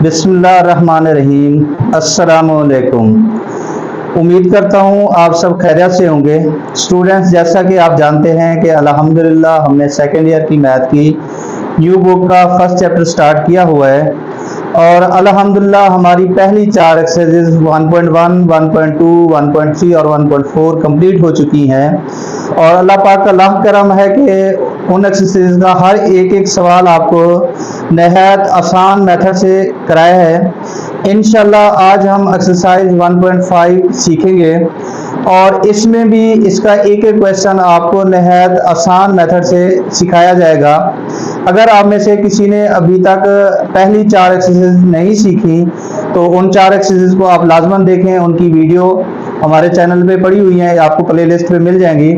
बिस्मिल्लाहिर्रहमानिर्रहीम। अस्सलामुअलैकुम। उम्मीद करता हूँ आप सब खैरियत से होंगे। स्टूडेंट्स, जैसा कि आप जानते हैं कि अल्हम्दुलिल्लाह हमने सेकेंड ईयर की मैथ की न्यू बुक का फर्स्ट चैप्टर स्टार्ट किया हुआ है और अल्हम्दुलिल्लाह हमारी पहली 4 एक्सरसाइजेज 1.1, 1.2, 1.3 और 1.4 कंप्लीट हो चुकी हैं और अल्लाह पाक का लाख करम है कि उन एक्सरसाइज का हर एक सवाल आपको नहायत आसान मेथड से कराया है। इंशाल्लाह आज हम एक्सरसाइज 1.5 सीखेंगे और इसमें भी इसका एक क्वेश्चन आपको नहायत आसान मेथड से सिखाया जाएगा। अगर आप में से किसी ने अभी तक पहली 4 एक्सरसाइज नहीं सीखी तो उन 4 एक्सरसाइज को आप लाजमन देखें। उनकी वीडियो हमारे चैनल पे पड़ी हुई है, आपको प्लेलिस्ट पे मिल जाएंगी।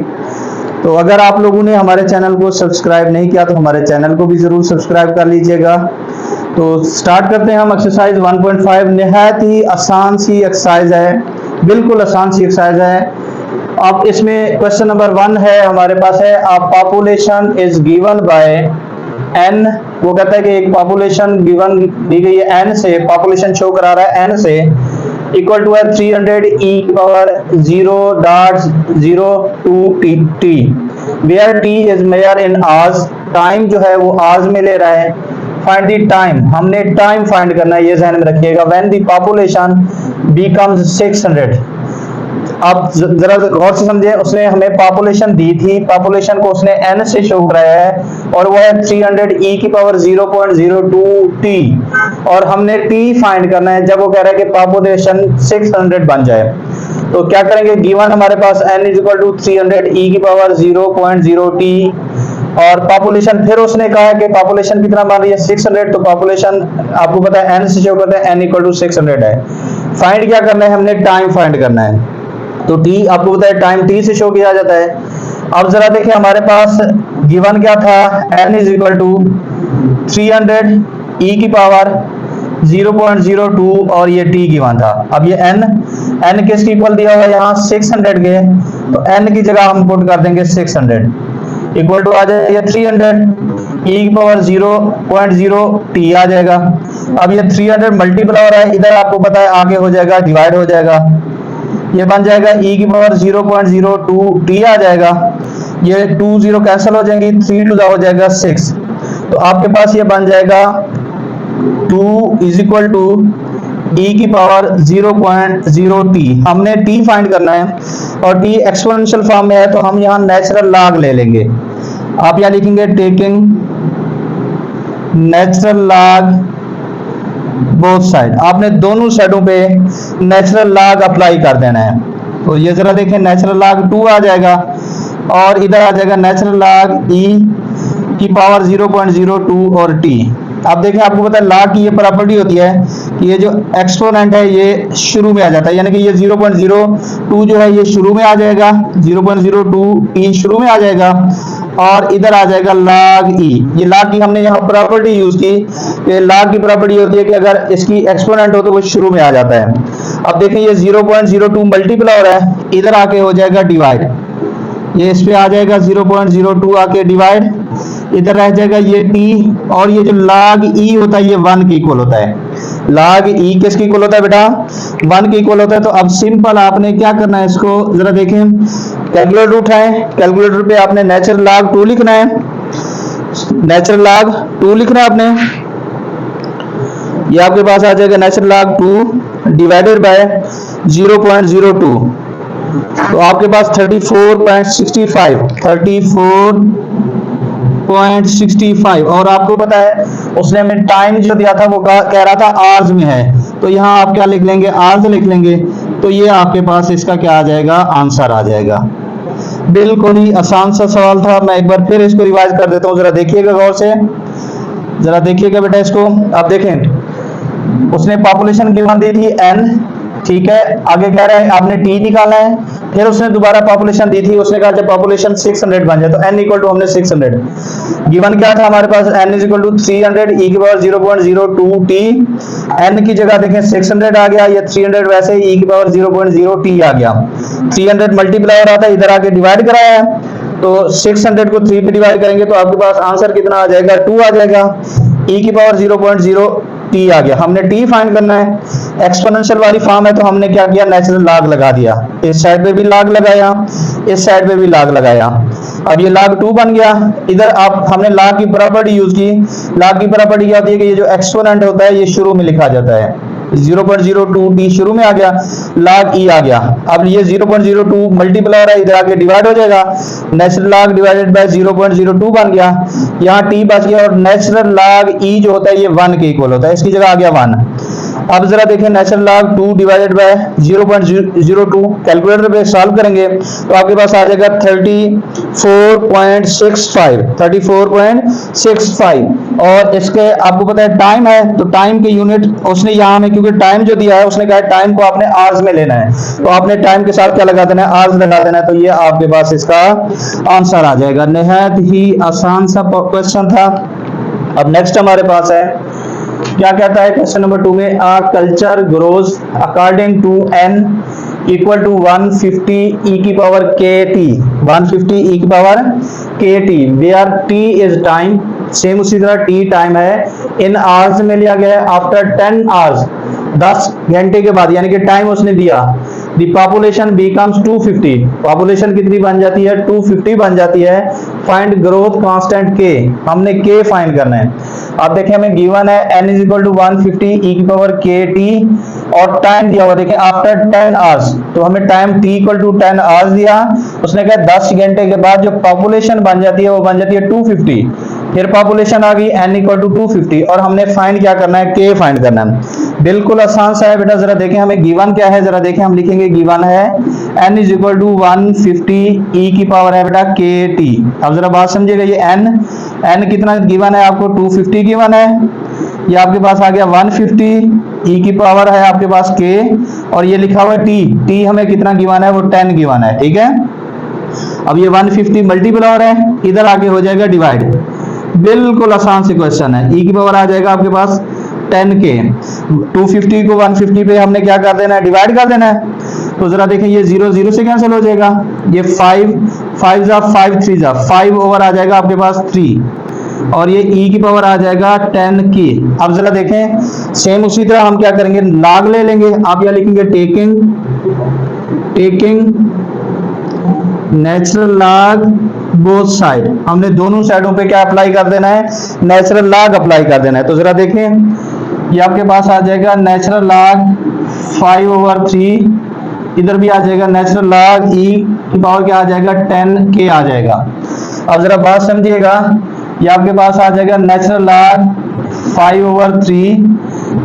तो अगर आप लोगों ने हमारे चैनल को सब्सक्राइब नहीं किया तो हमारे चैनल को भी ज़रूर सब्सक्राइब कर लीजिएगा। तो स्टार्ट करते हैं हम एक्सरसाइज 1.5। नहायत ही आसान सी एक्सरसाइज है, बिल्कुल आसान सी एक्सरसाइज है। अब इसमें क्वेश्चन नंबर 1 है हमारे पास है a population is given by N. वो कहता है कि एक पॉपुलेशन गिवन दी गई है एन से, पॉपुलेशन शो करा रहा है एन से, इक्वल टू है 300 e power 0.02 t where t is measure in hours. Time जो है वो आवर्स में ले रहा है। फाइंड द टाइम, हमने टाइम फाइंड करना है, ये ध्यान में रखिएगा। When the population becomes 600। आप जरा गौर से समझे, उसने हमें पॉपुलेशन दी थी, पॉपुलेशन को उसने n से शो कराया है और वो है 300 e की पावर 0.02 t और हमने t फाइंड करना है जब वो कह रहा है कि पॉपुलेशन 600 बन जाए। तो क्या करेंगे, गिवन हमारे पास n is equal to 300 e की पावर 0.0 t और पॉपुलेशन, फिर उसने कहा है कि पॉपुलेशन कितना बन रही है 600। तो पॉपुलेशन आपको पता है n से शो करता है, n इक्वल टू 600 है। फाइंड क्या करना है, हमने टाइम फाइंड करना है। तो t आपको पता है टाइम t से शो किया जाता है। अब जरा देखिए हमारे पास गिवन क्या था, n is equal to 300 e की पावर 0.02 और ये t गिवन था। अब ये n किसके इक्वल दिया हुआ है यहाँ 600 के, तो n की जगह हम पुट कर देंगे 600 इक्वल टू आ जाएगा 300 e की पावर 0.0 t आ जाएगा। अब ये 300 मल्टीप्लाई हो रहा है, इधर आपको पता है आगे हो जाएगा डिवाइड हो जाएगा, ये बन जाएगा e की पावर 0.02 t आ जाएगा। ये 2 0 कैंसिल हो जाएंगी, 3 2 हो जाएगा 6। तो आपके पास ये बन जाएगा 2 इज इक्वल टू e की पावर 0.0 t। हमने t फाइंड करना है और t एक्सपोनेंशियल फॉर्म में है तो हम यहाँ नेचुरल लॉग ले लेंगे। आप यहाँ लिखेंगे taking natural log both side. आपने दोनों साइडों पे नेचुरल लॉग अप्लाई कर देना है। तो ये जरा देखें, नेचुरल लॉग 2 आ जाएगा और इधर आ जाएगा नेचुरल लॉग e की पावर 0.02 और t। अब देखें, आपको पता है लॉग की ये प्रॉपर्टी होती है कि ये जो एक्सपोनेंट है ये शुरू में आ जाता है, यानी कि ये 0.02 जो है ये शुरू में आ जाएगा, 0.02 t शुरू में आ जाएगा और इधर आ जाएगा log e। ये log की हमने यहाँ प्रॉपर्टी यूज की, ये log की प्रॉपर्टी होती है कि अगर इसकी एक्सपोनेंट हो तो वो शुरू में आ जाता है। अब देखें ये 0.02 मल्टीप्लाई हो रहा है, इधर आके हो जाएगा डिवाइड, ये इस पे आ जाएगा 0.02 आके डिवाइड, इधर रह जाएगा ये t और ये जो log e होता है ये 1 के इक्वल होता है। log e किसके इक्वल होता है बेटा, 1 के इक्वल होता है। तो अब सिंपल आपने क्या करना है, इसको जरा देखें, कैलकुलेटर उठाएं, कैलकुलेटर पे आपने नेचुरल log 2 लिखना है, नेचुरल log 2 लिखना है आपने। ये आपके पास आ जाएगा नेचुरल log 2 डिवाइडेड बाय 0.02। तो आपके पास 34.65 और आपको पता है उसने हमें टाइम जो दिया था वो कह रहा था आवर्स में है, तो यहाँ आप क्या लिख लेंगे, आवर्स लिख लेंगे। तो ये आपके पास इसका क्या आ जाएगा, आंसर आ जाएगा। बिल्कुल ही आसान सा सवाल था। मैं एक बार फिर इसको रिवाइज कर देता हूँ, जरा देखिएगा गौर से, जरा देखिएगा बेटा इसको। आप देखें उसने पॉपुलेशन गिवन दी थी n, ठीक है, आगे कह रहा है आपने t निकालना है, फिर उसने दोबारा पॉपुलेशन दी थी, उसने कहा जब पॉपुलेशन 600 बन जाए तो n इक्वल टू हमने 600 गिवन क्या था हमारे पास, n is equal to 300 e की पावर 0.02 t, n की जगह देखें 600 आ गया, ये 300 वैसे e की पावर 0.0 t आ गया, 300 मल्टीप्लाई हो रहा था, इधर आके डिवाइड कराया है, तो 600 को 3 पे डिवाइड करेंगे तो आपके पास आंसर कितना आ जाएगा, 2 आ जाएगा। e की पावर 0.0 टी आ गया। हमने टी फाइंड करना है, एक्सपोनेंशियल वाली फॉर्म है तो हमने क्या किया, नेचुरल लॉग लगा दिया। इस साइड पे भी लॉग लगाया, इस साइड पे भी लॉग लगाया। अब ये log 2 बन गया। इधर आप हमने log की प्रॉपर्टी यूज की। log की प्रॉपर्टी क्या होती है कि ये जो एक्सपोनेंट होता है ये शुरू में लिखा जाता है। 0.02 डी शुरू में आ गया, log e आ गया। अब ये 0.02 मल्टीप्लाई हो रहा है, इधर आके डिवाइड हो जाएगा, नेचुरल log डिवाइडेड बाय 0.02 बन गया। यहाँ t बच गया और नेचुरल log e जो होता है ये 1 के इक्वल होता है, इसकी जगह आ गया 1। अब जरा देखें natural log 2 divided by 0.02, calculator पे सॉल्व करेंगे तो आपके पास आ जाएगा 34.65 और इसके आपको पता है टाइम है तो टाइम के यूनिट उसने यहाँ में, क्योंकि टाइम जो दिया है उसने कहा टाइम को आपने आवर्स में लेना है तो आपने टाइम के साथ क्या लगा देना है, आवर्स लगा देना है। तो ये आपके पास इसका आंसर आ जाएगा। निहायत ही आसान सा क्वेश्चन था। अब नेक्स्ट हमारे पास है, क्या कहता है क्वेश्चन नंबर 2 में, a culture grows according to n equal to 150 e की पावर kt, 150 e की power kt where t is time. Same उसी तरह t टाइम है, इन आवर्स में लिया गया है। आफ्टर 10 आवर्स, 10 घंटे के बाद, यानी कि टाइम उसने दिया, दी पॉपुलेशन बिकम्स 250, पॉपुलेशन कितनी बन जाती है, 250 बन जाती है। फाइंड ग्रोथ कांस्टेंट k, हमने k फाइंड करना है। आप देखें हमें गिवन है n is equal to 150 e की पावर kt और टाइम दिया हुआ देखें आफ्टर 10 आवर्स, तो हमें time t equal to 10 hours दिया। उसने कहा 10 घंटे के बाद जो पॉपुलेशन बन जाती है वो बन जाती है 250, फिर पॉपुलेशन आ गई n इक्वल टू 250 और हमने फाइंड क्या करना है, k फाइंड करना है। बिल्कुल आसान सा है बेटा, जरा देखें हमें गिवन क्या है, जरा देखें हम लिखेंगे गिवन है n is equal to 150 e की पावर है बेटा kt। अब जरा बात समझिएगा, ये n कितना गिवन है आपको, 250 गिवन है, ये आपके पास आ गया 150 e की पावर है आपके पास k और ये लिखा हुआ है t हमें कितना गिवन है, वो 10 गिवन है, ठीक है। अब ये 150 मल्टीप्लाई हो रहा है, इधर आके हो जाएगा डिवाइड। बिल्कुल आसान सी क्वेश्चन है, e की पावर आ जाएगा आपके पास 10k, 250 को 150 पे हमने क्या कर देना है, डिवाइड कर देना है। तो जरा देखें ये 0 0 से कैंसिल हो जाएगा, ये 5 5 जा 5 3 जा 5 ओवर आ जाएगा आपके पास 3 और ये e की पावर आ जाएगा 10k। अब जरा देखें सेम उसी तरह हम क्या करेंगे, log ले लेंगे। आप यहाँ लिखेंगे taking natural log both side, हमने दोनों साइडों पे क्या अप्लाई कर देना है, नेचुरल log अप्लाई कर देना है। तो जरा देखें ये आपके पास आ जाएगा नेचुरल log 5/3, इधर भी आ जाएगा नेचुरल log e की पावर क्या आ जाएगा, 10k आ जाएगा। अब जरा बात समझिएगा, ये आपके पास आ जाएगा नेचुरल log 5/3,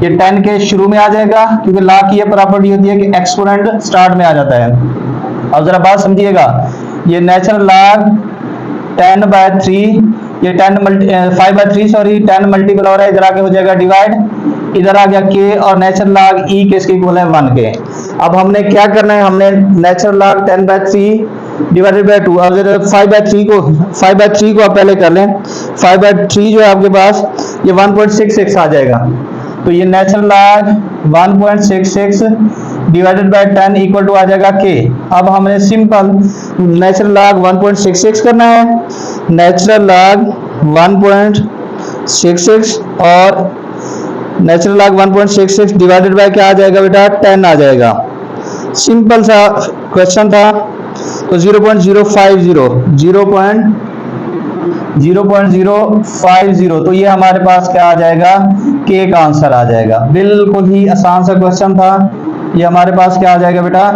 ये 10k शुरू में आ जाएगा क्योंकि log की ये प्रॉपर्टी होती है कि एक्सपोनेंट स्टार्ट में आ जाता है। अब जरा बात समझिएगा, ये नेचुरल log 10/3, ये 5/3 सॉरी 10 मल्टीपल हो रहा है, इधर आके हो जाएगा डिवाइड, इधर आ गया k और नेचुरल log e किसके इक्वल है, 1k। अब हमने क्या करना है, हमने नेचुरल log 10/3 डिवाइडेड बाय 2, अब 5/3 को आप पहले कर लें, 5/3 जो है आपके पास ये 1.66 आ जाएगा। तो ये natural log 1.66 divided by 10 equal to आ जाएगा k। अब हमने सिंपल नेचुरल log 1.66 करना है, नेचुरल log 1.66 और नेचुरल log 1.66 डिवाइडेड बाय क्या आ जाएगा बेटा, 10 आ जाएगा। सिंपल सा क्वेश्चन था। तो 0.050 तो ये हमारे पास क्या आ जाएगा, k का आंसर आ जाएगा। बिल्कुल ही आसान सा क्वेश्चन था, ये हमारे पास क्या आ जाएगा बेटा,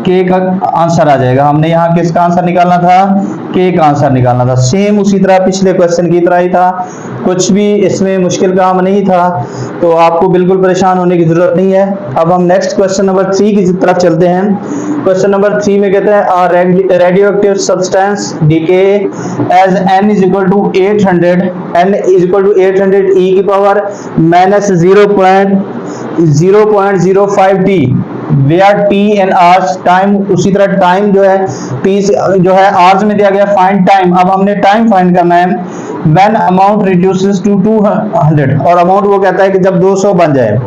k का आंसर आ जाएगा। हमने यहाँ किसका आंसर निकालना था, k का आंसर निकालना था। सेम उसी तरह पिछले क्वेश्चन की तरह ही था, कुछ भी इसमें मुश्किल काम नहीं था, तो आपको बिल्कुल परेशान होने की जरूरत नहीं है। अब हम नेक्स्ट क्वेश्चन नंबर 3 की तरफ चलते हैं। क्वेश्चन नंबर 3 में कहते हैं radio active substance decay as n is equal to 800 e की power minus 0.05 t where t and hours, time उसी तरह टाइम जो है t जो है आवर्स में दिया गया, फाइंड टाइम। अब हमने टाइम फाइंड करना है व्हेन अमाउंट रिड्यूसेस टू 200 और अमाउंट वो कहता है कि जब 200 बन जाए।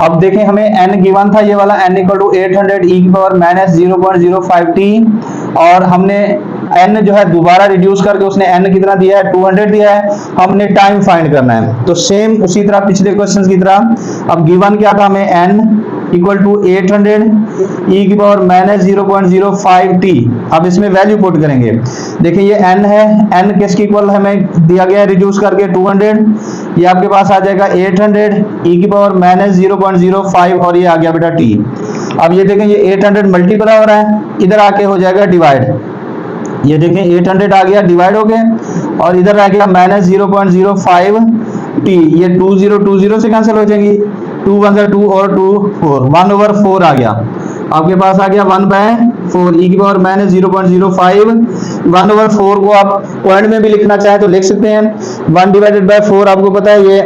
अब देखें हमें n गिवन था ये वाला n इक्वल टू 800 e की पावर माइनस 0.05 t और हमने n जो है दोबारा रिड्यूस करके उसने n कितना दिया है 200 दिया है, हमने टाइम फाइंड करना है। तो सेम उसी तरह पिछले क्वेश्चन की तरह अब गिवन क्या था हमें n इक्वल टू 800 e की पावर माइनस 0.05 t। अब इसमें वैल्यू पुट करेंगे, देखिए ये n है, n किसके इक्वल हमें दिया गया है रिड्यूस करके 200, ये आपके पास आ जाएगा 800 e की पावर माइनस 0.05 और ये आ गया बेटा t। अब ये देखें ये 800 मल्टीप्लाई हो रहा है, इधर आके हो जाएगा डिवाइड, ये देखें 800 आ गया डिवाइड हो गए और इधर आ गया माइनस 0.05 t, ये 20 से कैंसिल हो जाएंगी, 2 1 2 और 2 4, 1/4 आ गया, आपके पास आ गया 1/4 e की पावर माइनस 0.05। 1/4 को आप पॉइंट में भी लिखना चाहें तो लिख सकते हैं, 1 डिवाइडेड बाय 4 आपको पता है ये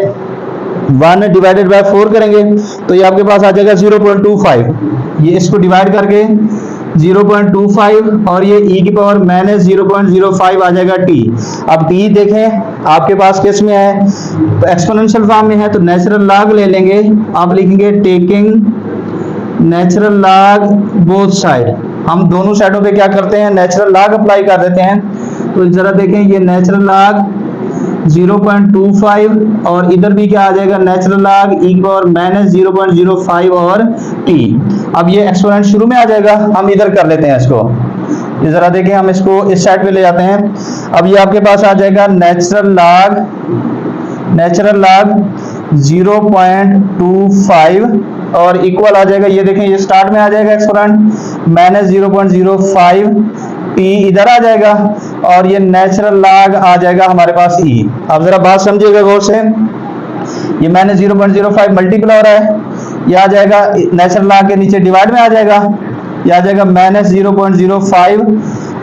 1 डिवाइडेड बाय 4 करेंगे तो ये आपके पास आ जाएगा 0.25, ये इसको डिवाइड करके 0.25 और ये e की पावर माइनस 0.05 आ जाएगा t। अब t देखें आपके पास किस में है, एक्सपोनेंशियल फॉर्म में है, तो नेचुरल लॉग ले लेंगे, आप लिखेंगे taking natural log both side, हम दोनों साइडों पे क्या करते हैं नेचुरल लॉग अप्लाई कर देते हैं। तो जरा देखें ये नेचुरल लॉग 0.25 और इधर भी क्या आ जाएगा नेचुरल लॉग e की पावर माइनस 0.05 और t। अब ये एक्सपोनेंट शुरू में आ जाएगा, हम इधर कर लेते हैं इसको, ये जरा देखें हम इसको इस साइड पे ले जाते हैं। अब ये आपके पास आ जाएगा नेचुरल लॉग 0.25 और इक्वल आ जाएगा, ये देखें ये स्टार्ट में आ जाएगा एक्सपोनेंट माइनस 0.05 t इधर आ जाएगा और ये नेचुरल लॉग आ जाएगा हमारे पास e। अब जरा बात समझिएगा गौर से, ये माइनस 0.05 मल्टीप्लाई हो रहा है, ये आ जाएगा नेचुरल लॉग के नीचे डिवाइड में आ जाएगा, ये आ जाएगा माइनस 0.05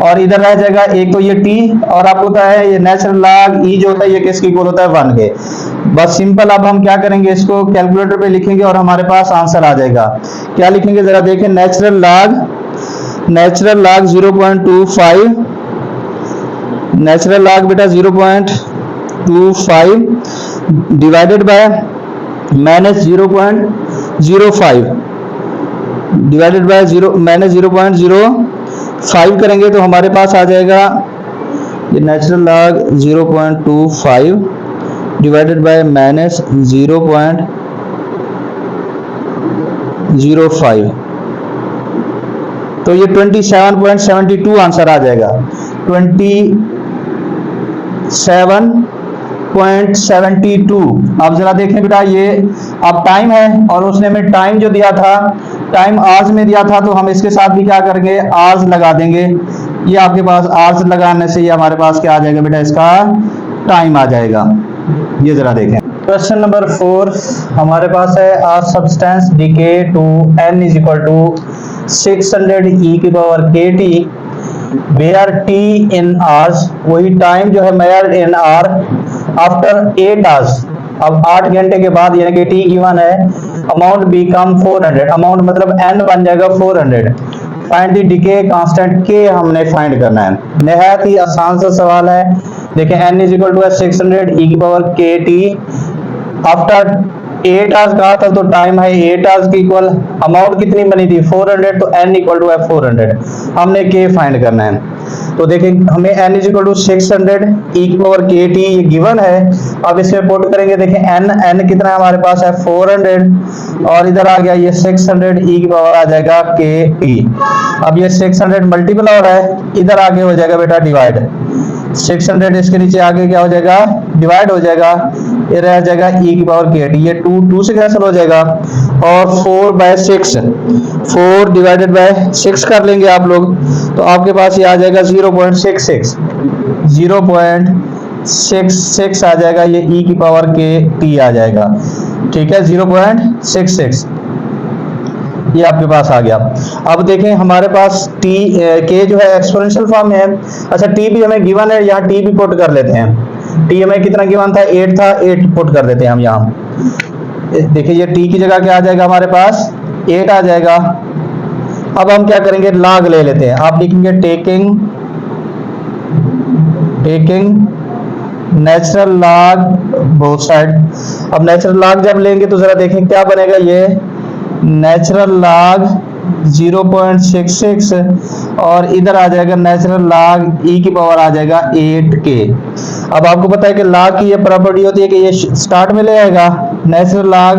और इधर रह जाएगा एक तो ये t और आपको पता है ये नेचुरल लॉग e जो होता है ये किसके इक्वल होता है 1 के। बस सिंपल, अब हम क्या करेंगे इसको कैलकुलेटर पे लिखेंगे और हमारे पास आंसर आ जाएगा। क्या लिखेंगे जरा देखें, नेचुरल लॉग 0.25, नेचुरल लॉग बेटा 0.25 divided by minus 0.05 divided by minus 0.05 करेंगे तो हमारे पास आ जाएगा ये natural log 0.25 divided by minus 0.05, तो ये 27.72 आंसर आ जाएगा, 27.72। आप जरा देखें बेटा ये अब टाइम है और उसने हमें टाइम जो दिया था टाइम आवर्स में दिया था, तो हम इसके साथ भी क्या करेंगे आवर्स लगा देंगे, ये आपके पास आवर्स लगाने से ये हमारे पास क्या आ जाएगा बेटा इसका टाइम आ जाएगा। ये जरा देखें क्वेश्चन नंबर 4 हमारे पास है a substance decay to n is equal to 600 e की power kt where t in hours, वही टाइम जो है measured in hour after 8 hours, अब 8 घंटे के बाद यानी कि t गिवन है, अमाउंट बिकम 400, अमाउंट मतलब n बन जाएगा 400। Find the decay constant k हमने फाइंड करना है, निहायत ही आसान सा सवाल है। देखिए n is equal to 600 e की पावर kt, आफ्टर 8 आवर्स कहा था तो टाइम है 8 आवर्स की इक्वल, अमाउंट कितनी बनी थी 400, तो n इक्वल टू है 400, हमने k फाइंड करना है। तो देखें हमें n is equal to 600 e की पावर kt ये गिवन है, अब इसमें पुट करेंगे, देखें n कितना है हमारे पास है 400 और इधर आ गया ये 600 e की पावर आ जाएगा kt। अब ये 600 मल्टीपल हो रहा है, इधर आगे हो जाएगा बेटा डिवाइड, 600 इसके नीचे आगे क्या हो जाएगा डिवाइड हो जाएगा, ये रह जाएगा e की पावर kt, ये 2 से कैंसिल हो जाएगा और 4/6 4 डिवाइडेड बाय 6 कर लेंगे आप लोग, तो आपके पास ये आ जाएगा 0.66 आ जाएगा, ये e की पावर kt आ जाएगा, ठीक है 0.66 ये आपके पास आ गया। अब देखें हमारे पास t k जो है एक्सपोनेंशियल फॉर्म में है, अच्छा t भी हमें गिवन है, यहाँ t भी पुट कर लेते हैं, t हमें कितना गिवन था 8 था, 8 पुट कर देते हैं हम यहाँ, देखिए ये t की जगह क्या आ जाएगा हमारे पास 8 आ जाएगा। अब हम क्या करेंगे लॉग ले लेते हैं, आप लिखेंगे taking natural log both side. अब नेचुरल लॉग जब लेंगे तो जरा देखें क्या बनेगा, ये नेचुरल लॉग 0.66 और इधर आ जाएगा नेचुरल लॉग ई की पावर आ जाएगा 8k। अब आपको पता है कि लॉग की ये प्रॉपर्टी होती है कि ये स्टार्ट में ले आएगा नेचुरल लॉग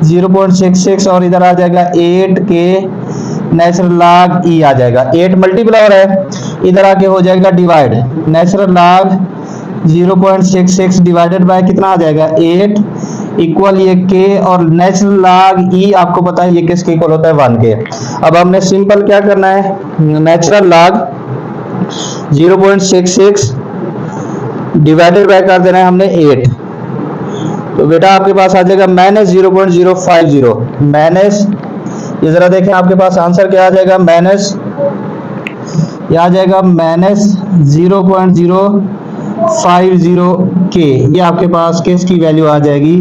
0.66 और इधर आ जाएगा 8k नेचुरल लॉग ई आ जाएगा। 8 मल्टीप्लाई है, इधर आके हो जाएगा divide, natural log 0.66 divided by कितना आ जाएगा 8 इक्वल ये k और नेचुरल लॉग ई आपको पता है ये किसके इक्वल होता है 1k। अब हमने सिंपल क्या करना है, नेचुरल लॉग 0.66 डिवाइडेड बाय कर देना है हमने 8, तो बेटा आपके पास आ जाएगा माइनस 0.050 माइनस, ये जरा देखें आपके पास आंसर क्या आ जाएगा, माइनस ये आ जाएगा माइनस 0.050k। ये आपके पास किसकी वैल्यू आ जाएगी,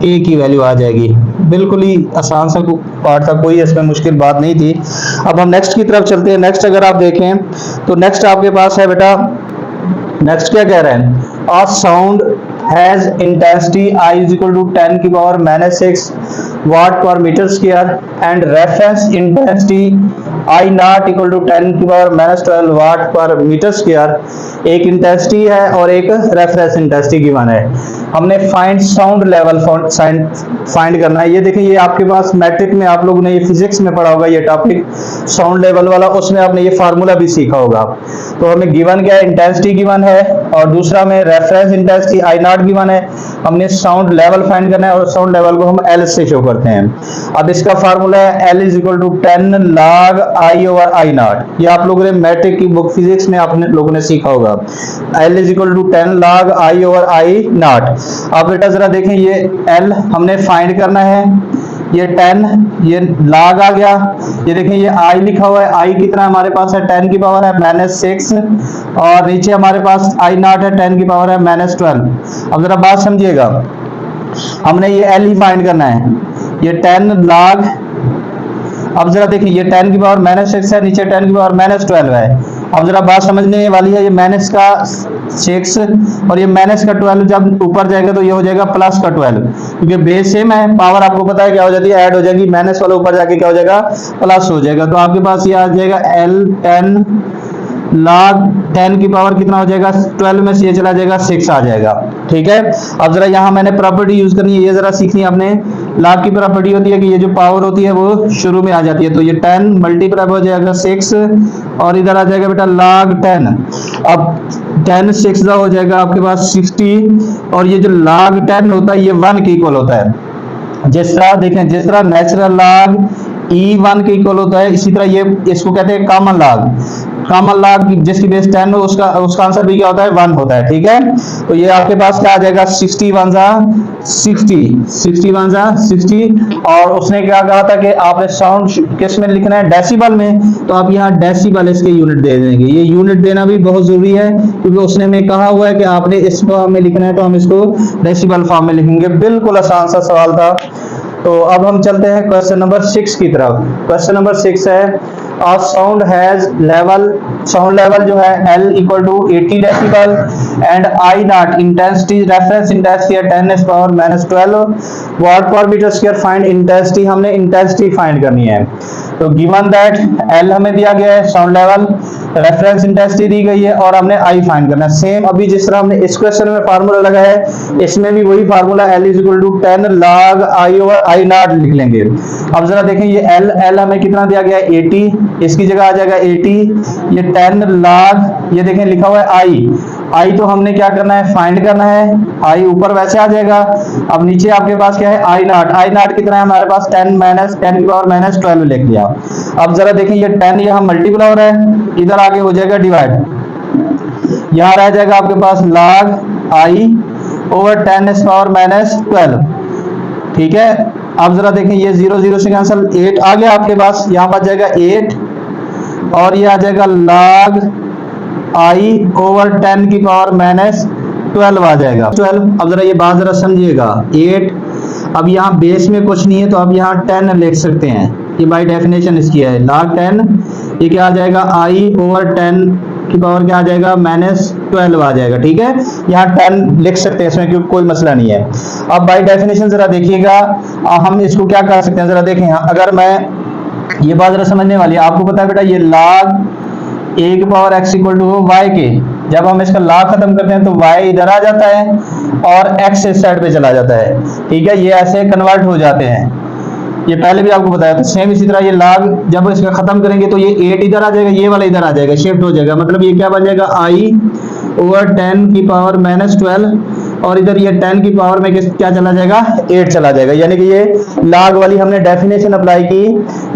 k की वैल्यू आ जाएगी। बिल्कुल ही आसान सा पार्ट था, कोई इसमें मुश्किल बात नहीं थी। अब हम नेक्स्ट की तरफ चलते हैं। नेक्स्ट अगर आप देखें तो नेक्स्ट आपके पास है बेटा, नेक्स्ट क्या कह रहे हैं, अ sound has intensity I is equal to 10 की पावर -6 वाट पर metre square and reference intensity I naught equal to 10 की पावर -12 वाट पर मीटर स्क्वायर। एक इंटेंसिटी है और एक रेफरेंस इंटेंसिटी गिवन है। हमने फाइंड साउंड लेवल फाइंड करना है। ये देखिए ये आपके पास मैट्रिक में आप लोगों ने ये फिजिक्स में पढ़ा होगा ये टॉपिक साउंड लेवल वाला, उसमें आपने ये फार्मूला भी सीखा होगा। तो हमें गिवन क्या है, इंटेंसिटी गिवन है और दूसरा में reference intensity I not given है। हमने साउंड लेवल फाइंड करना है और साउंड लेवल को हम L से शो करते हैं। अब इसका फार्मूला है L is equal to 10 log I over I naught. ये आप लोगों ने मैट्रिक की बुक फिजिक्स में आपने लोगों ने सीखा होगा। L is equal to 10 log I over I naught. अब बेटा जरा देखें ये L हमने फाइंड करना है, ये 10 ये log आ गया, ये देखें ये I लिखा हुआ है, I कितना हमारे पास है 10 की पावर है -6 और नीचे हमारे पास I नॉट है 10 की पावर है -12। अब जरा बात समझिएगा, हमने ये L ही फाइंड करना है, ये 10 log, अब जरा देखिए ये 10 की पावर -6 है, नीचे 10 की पावर -12 है। अब जरा बात समझने वाली है, ये माइनस का 6 और ये माइनस का 12 जब ऊपर जाएगा तो ये हो जाएगा प्लस का 12, क्योंकि बेस सेम है, पावर आपको पता है क्या हो जाती है, ऐड हो जाएगी, माइनस वाला ऊपर जाके क्या हो जाएगा प्लस हो जाएगा। तो आपके पास ये आ जाएगा L 10 log 10 की पावर कितना हो जाएगा 12 में से ये चला जाएगा 6 आ जाएगा। ठीक है, अब जरा यहाँ मैंने प्रॉपर्टी यूज करनी है, ये जरा सीखनी है आपने। log की प्रॉपर्टी होती है कि ये जो पावर होती है वो शुरू में आ जाती है, तो ये 10 मल्टीप्लाई हो जाएगा 6 और इधर आ जाएगा बेटा log 10। अब 10 6 हो जाएगा आपके पास 60 और ये जो log 10 होता है ये 1 के इक्वल होता है। जिस तरह देखें, जिस तरह नेचुरल log E1 के इक्वल होता है, इसी तरह ये इसको कहते हैं कॉमन लॉग जिसकी बेस 10 हो उसका आंसर भी क्या होता है 1 होता है। ठीक है, तो ये आपके पास क्या आ जाएगा 60 1 जा 60 और उसने क्या कहा था कि आपने साउंड किस में लिखना है, डेसिबल में, तो आप यहाँ डेसिबल इसके यूनिट दे देंगे। ये यूनिट देना भी बहुत जरूरी है क्योंकि उसने हमें कहा हुआ है कि आपने इस फॉर्म में लिखना है, तो हम इसको डेसिबल फॉर्म में लिखेंगे। बिल्कुल आसान सा सवाल था। तो अब हम चलते हैं क्वेश्चन नंबर 6 की तरफ। क्वेश्चन नंबर 6 है a sound has level, sound level जो है L equal to 80 decibel and I naught intensity, reference intensity है 10⁻12 वाट पर मीटर स्क्वायर। फाइंड इंटेंसिटी, हमने इंटेंसिटी फाइंड करनी है। तो गिवन दैट L हमें दिया गया है, साउंड लेवल, रेफरेंस इंटेंसिटी दी गई है और हमने I फाइंड करना है। सेम अभी जिस तरह हमने इस क्वेश्चन में फार्मूला लगा है, इसमें भी वही formula L is equal to 10 log I over I naught लिख लेंगे। अब जरा देखें ये L हमें कितना दिया गया है 80, इसकी जगह आ जाएगा 80, ये 10 log, ये देखें लिखा हुआ है I तो हमने क्या करना है फाइंड करना है, I ऊपर वैसे आ जाएगा। अब नीचे आपके पास क्या है I नॉट कितना है हमारे पास 10 की पावर -12 लिख लिया। अब जरा देखें ये 10 यहाँ मल्टीप्लाई हो रहा है, इधर आगे हो जाएगा डिवाइड, यहाँ रह जाएगा आपके पास log I ओवर 10⁻12। ठीक है, अब जरा देखें ये 0 0 से कैंसिल, 8 आ गया आपके पास, यहाँ बच जाएगा 8 और ये आ जाएगा log I ओवर 10 की पावर -12 आ जाएगा 12। अब जरा ये बात जरा समझिएगा, 8, अब यहाँ बेस में कुछ नहीं है तो अब यहाँ 10 लिख सकते हैं, ये बाय डेफिनेशन इसकी है log 10, ये क्या आ जाएगा I ओवर 10 की पावर क्या आ जाएगा -12 आ जाएगा। ठीक है, यहाँ 10 लिख सकते हैं इसमें क्योंकि कोई मसला नहीं है। अब बाय डेफिनेशन जरा देखिएगा हम इसको क्या कर सकते हैं, जरा देखें, अगर मैं ये बात जरा समझने वाली है। आपको पता है बेटा ये log a की power x equal to y के, जब हम इसका log खत्म करते हैं तो y इधर आ जाता है और x इस साइड पे चला जाता है, ठीक है, ये ऐसे कन्वर्ट हो जाते हैं, ये पहले भी आपको बताया था। सेम इसी तरह ये log जब इसका खत्म करेंगे तो ये 8 इधर आ जाएगा, ये वाला इधर आ जाएगा, शिफ्ट हो जाएगा, मतलब ये क्या बन जाएगा i ओवर 10 की पावर -12 और इधर ये 10 की पावर में क्या चला जाएगा 8 चला जाएगा। यानी कि ये log वाली हमने डेफिनेशन अप्लाई की,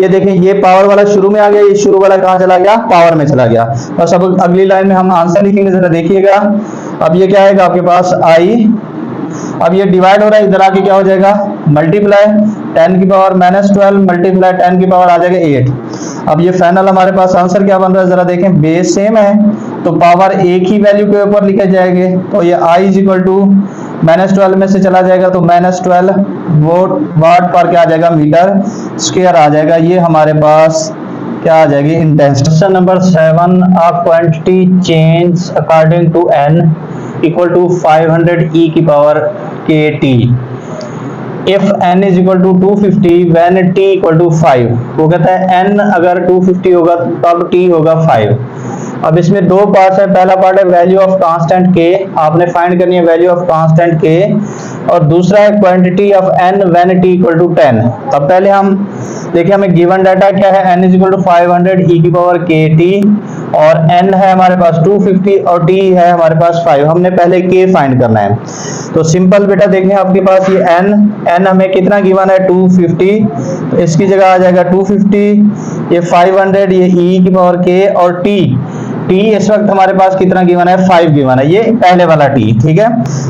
ये देखें ये पावर वाला शुरू में आ गया, ये शुरू वाला कहाँ चला गया, पावर में चला गया। बस अब अगली लाइन में हम आंसर लिखेंगे, जरा देखिएगा। अब ये क्या आएगा आपके पास i, अब ये डिवाइड हो रहा है, इधर आके क्या हो जाएगा मल्टीप्लाई 10 की पावर -12 मल्टीप्लाई 10 की पावर आ जाएगा 8। अब ये फाइनल हमारे पास आंसर क्या बन रहा है, जरा देखें, बेस सेम है तो पावर एक ही वैल्यू के ऊपर लिखे जाएंगे, तो ये i इज इक्वल टू -12 में से चला जाएगा तो -12 वाट पर क्या आ जाएगा मीटर स्क्वायर आ जाएगा। ये हमारे पास क्या आ जाएगी intensity. Question number 7, a quantity change according to n equal to 500 e की power kt if n is equal to 250 when t equal to 5। वो कहता है n अगर 250 होगा तब t होगा 5। अब इसमें दो पार्ट्स है, पहला पार्ट है वैल्यू ऑफ कांस्टेंट k, आपने फाइंड करनी है वैल्यू ऑफ कांस्टेंट k, और दूसरा है quantity of n when t equal to 10। अब पहले हम देखिए हमें गिवन डाटा क्या है, n is equal to 500 e की पावर kt और n है हमारे पास 250 और t है हमारे पास 5। हमने पहले k फाइंड करना है, तो सिंपल बेटा देखें आपके पास ये n हमें कितना गिवन है 250, तो इसकी जगह आ जाएगा 250, ये 500, ये e की पावर k और t इस वक्त हमारे पास कितना गिवन है 5 गिवन है, ये पहले वाला t, ठीक है।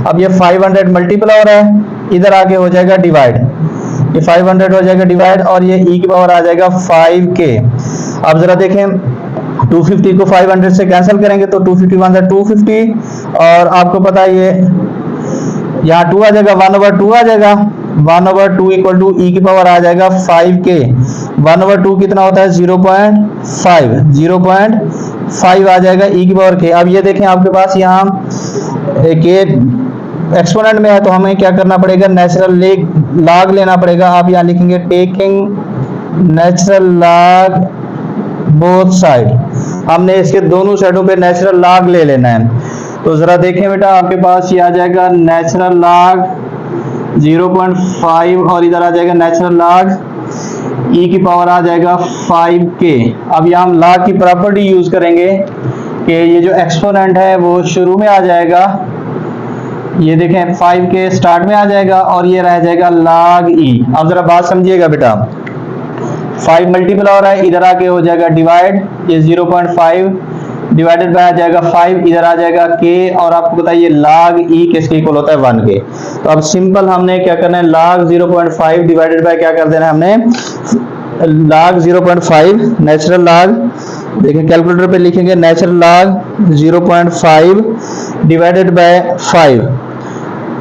अब ये 500 मल्टीप्लाई हो रहा है, इधर आके हो जाएगा डिवाइड, ये 500 हो जाएगा डिवाइड और ये e की पावर आ जाएगा 5k। अब जरा देखें 250 को 500 से कैंसिल करेंगे तो 250 250 और आपको पता है ये यहाँ 2 आ जाएगा, 1/2 आ जाएगा, 1/2 इक्वल टू e की पावर आ जाएगा 5k। 1/2 कितना होता है 0.5 आ जाएगा e की पावर k। अब ये देखें आपके पास यहाँ k एक्सपोनेंट में है तो हमें क्या करना पड़ेगा, नेचुरल लॉग लेना पड़ेगा। आप यहाँ लिखेंगे taking natural log both side, हमने इसके दोनों साइडों पे नेचुरल लॉग ले लेना है। तो जरा देखें बेटा आपके पास ये आ जाएगा नेचुरल लॉग 0.5 और इधर आ जाएगा नेचुरल लॉग e की पावर आ जाएगा 5k। अब यहाँ हम लॉग की प्रॉपर्टी यूज करेंगे कि ये जो एक्सपोनेंट है वो शुरू में आ जाएगा, ये देखें 5k स्टार्ट में आ जाएगा और ये रह जाएगा log e। अब जरा बात समझिएगा बेटा, 5 मल्टीप्लाई हो रहा है, इधर आके हो जाएगा डिवाइड, ये 0.5 डिवाइडेड बाय आ जाएगा 5, इधर आ जाएगा k और आपको पता है ये log e किसके इक्वल होता है 1k। तो अब सिंपल हमने क्या करना है, log 0.5 डिवाइडेड बाय क्या कर देना है हमने log 0.5 नेचुरल log, देखिए कैलकुलेटर पे लिखेंगे नेचुरल log 0.5 डिवाइडेड बाय 5,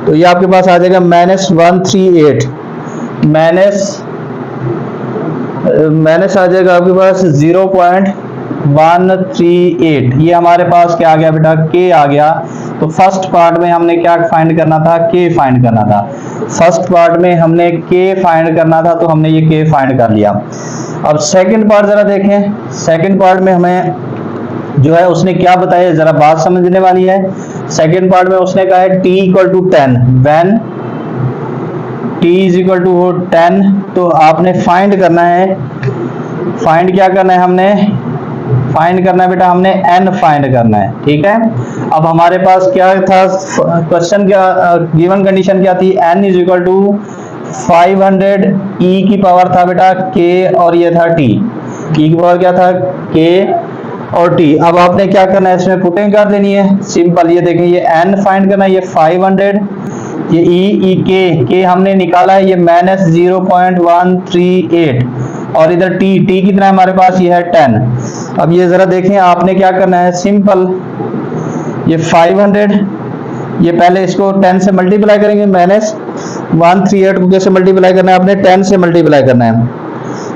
तो ये आपके पास आ जाएगा -138 माइनस आ जाएगा आपके पास 0.138। ये हमारे पास क्या आ गया बेटा k आ गया। तो फर्स्ट पार्ट में हमने क्या फाइंड करना था, k फाइंड करना था। फर्स्ट पार्ट में हमने k फाइंड करना था तो हमने ये k फाइंड कर लिया। अब सेकंड पार्ट जरा देखें, सेकंड पार्ट में हमें जो है उसने क्या बताया, जरा बात समझने वाली है। सेकंड पार्ट में उसने कहा है t equal to 10 when t is equal to 10, तो आपने फाइंड करना है, फाइंड क्या करना है, हमने फाइंड करना है बेटा, हमने n फाइंड करना है, ठीक है। अब हमारे पास क्या था क्वेश्चन, क्या गिवन कंडीशन क्या थी, n is equal to 500 e की पावर था बेटा k और ये था t, e की पावर क्या था k और t। अब आपने क्या करना है, इसमें पुटिंग कर देनी है सिंपल। ये देखें ये n फाइंड करना है, ये 500, ये e k हमने निकाला है, ये -0.138 और इधर t कितना है हमारे पास, ये है 10। अब ये जरा देखें आपने क्या करना है, सिंपल ये 500, ये पहले इसको 10 से मल्टीप्लाई करेंगे, -138 को कैसे मल्टीप्लाई करना है, आपने 10 से मल्टीप्लाई करना है,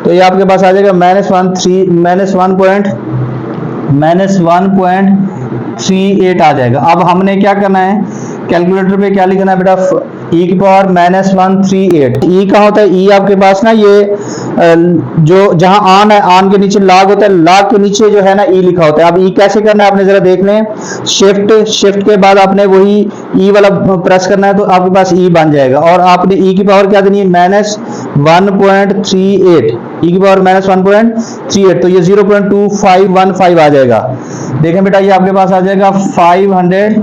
तो ये आपके पास आ जाएगा -1.38 आ जाएगा। अब हमने क्या करना है, कैलकुलेटर पे क्या लिखना है बेटा, ई की पावर -138। ई कहाँ होता है? ई आपके पास ना ये जो जहां आन है, आन के नीचे लाग होता है, लाग के नीचे जो है ना ई लिखा होता है। अब ई कैसे करना है आपने जरा देख लें। शिफ्ट के बाद आपने वही ई वाला प्रेस करना है तो आपके पास ई बन जाएगा। और आपने ई की पावर क्या देनी है? -1.38। ई की पावर -1.38 तो ये 0.2515 आ जाएगा। देखें बेटा, ये आपके पास आ जाएगा 500,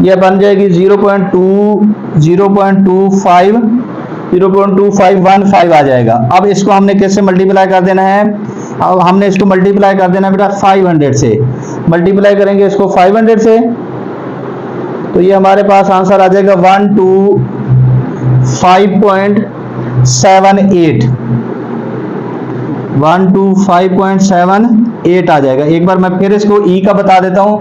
ये बन जाएगी 0.2515 आ जाएगा। अब इसको हमने किससे मल्टीप्लाई कर देना है? अब हमने इसको मल्टीप्लाई कर देना है बेटा 500 से। मल्टीप्लाई करेंगे इसको 500 से तो ये हमारे पास आंसर आ जाएगा 125.78 125.78 आ जाएगा। एक बार मैं फिर इसको ई का बता देता हूं।